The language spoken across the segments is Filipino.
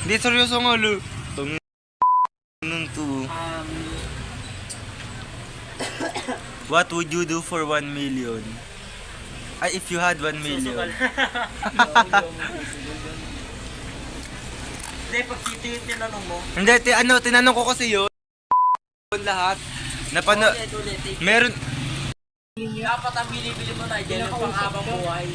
Hindi, seryoso nga, lo. Nung to. What would you do for 1 million? Ay, if you had 1 million. Hindi, pag yung tinanong mo. Hindi, tinanong ko kasi yun. Lahat. Ulit. Meron. Dapat ang bili-bili mo na dyan yung pang-habang buhay.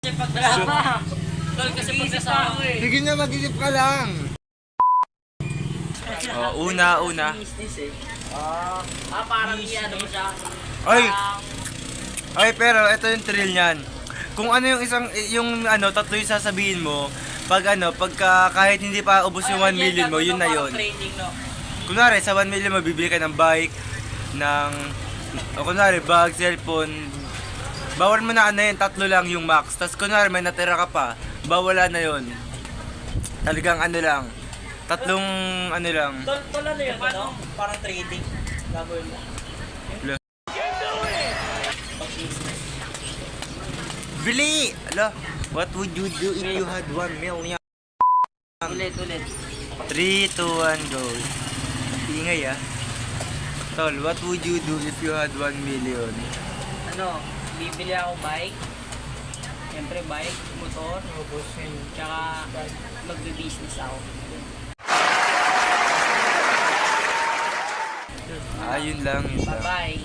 Kasi pag nasama. Tol, kasi pag nasama mo eh. Sige na, mag-isip ka lang. Una. Business eh. Parang ano mo siya. Ay, pero ito yung thrill niyan. Kung ano yung tatlo yung sasabihin mo, pagka kahit hindi pa ubos yung 1 million mo, yun na yun. Training, no? Kunwari, sa 1 million mo, bibili ka ng bike, kunwari, bag, cellphone, bawal mo na yun, tatlo lang yung max. Tapos kunwari, may natira ka pa, bawala na yun. Talagang lang, tatlong lang. Tol, ano yun, ano? Parang trading. Gagawin mo. Bili! What would you do if you had 1 million? Ulit. 3, 2, 1, go. Ingay Tol, what would you do if you had 1 million? Bibili ako bike. Siyempre bike, motor, tsaka magbe-business ako. Yun lang. Bye-bye.